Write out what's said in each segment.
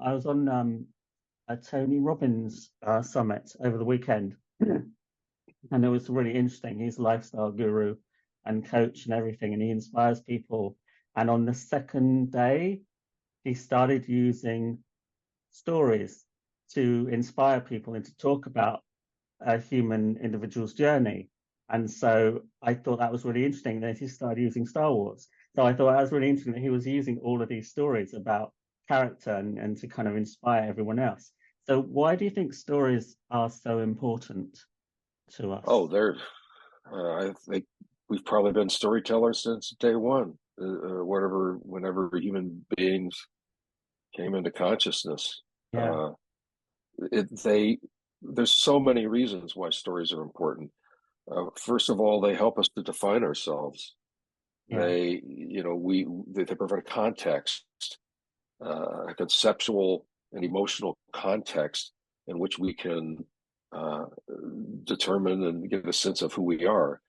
I was on a Tony Robbins summit over the weekend, and it was really interesting. He's a lifestyle guru and coach and everything, and he inspires people. And on the second day, he started using stories to inspire people and to talk about a human individual's journey. And so I thought that was really interesting. Then he started using Star Wars. So I thought that was really interesting that he was using all of these stories about character and to kind of inspire everyone else. So why do you think stories are so important to Oh, us? I think we've probably been storytellers since day one. Whenever human beings came into consciousness, Yeah, uh, it, they there's so many reasons why stories are important. First of all, they help us to define ourselves. yeah, They provide context, a conceptual and emotional context in which we can uh, determine and get a sense of who we are,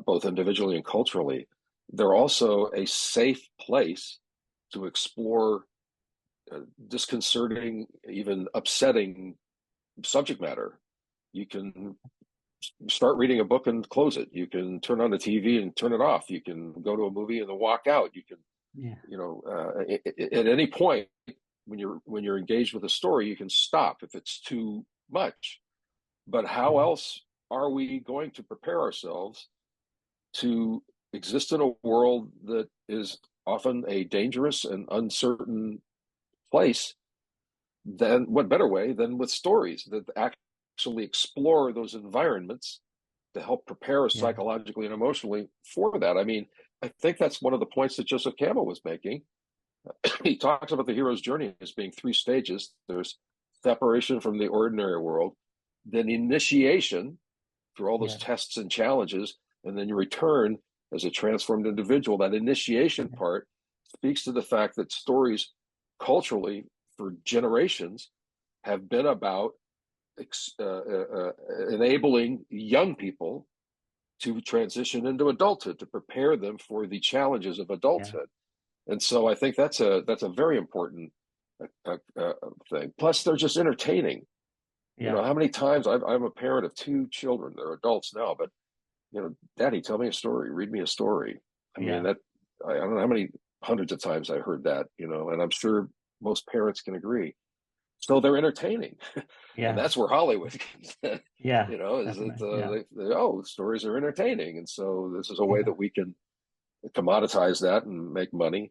both individually and culturally. They're also a safe place to explore disconcerting, even upsetting subject matter. You can start reading a book and close it. You can turn on the TV and turn it off. You can go to a movie and then walk out. You can, yeah, at any point when you're engaged with a story, you can stop if it's too much. But how yeah, else are we going to prepare ourselves to exist in a world that is often a dangerous and uncertain place? Then what better way than with stories that actually explore those environments to help prepare us yeah, psychologically and emotionally for that? I mean, I think that's one of the points that Joseph Campbell was making. He talks about the hero's journey as being three stages. There's separation from the ordinary world, then initiation through all those yeah, tests and challenges, and then you return as a transformed individual. That initiation yeah, part speaks to the fact that stories culturally for generations have been about enabling young people to transition into adulthood, to prepare them for the challenges of yeah, adulthood. And so I think that's a very important thing. Plus, they're just entertaining. yeah, How many times I'm a parent of two children. They're adults now, but Daddy, tell me a story. Read me a story. I mean, yeah, I don't know how many hundreds of times I heard that. And I'm sure most parents can agree. So they're entertaining, and yeah, that's where Hollywood comes in. yeah, Is that definitely. Yeah, stories are entertaining, and so this is a way that yeah, we can commoditize that and make money. yeah,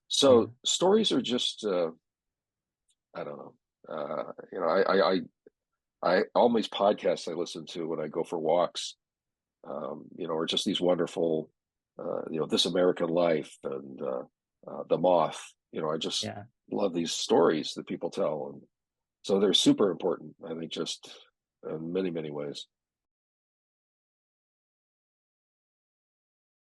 So stories are just I don't know. I all these podcasts I listen to when I go for walks, are just these wonderful, This American Life and The Moth. I just yeah. love these stories that people tell, and so they're super important. I think just in many, many ways.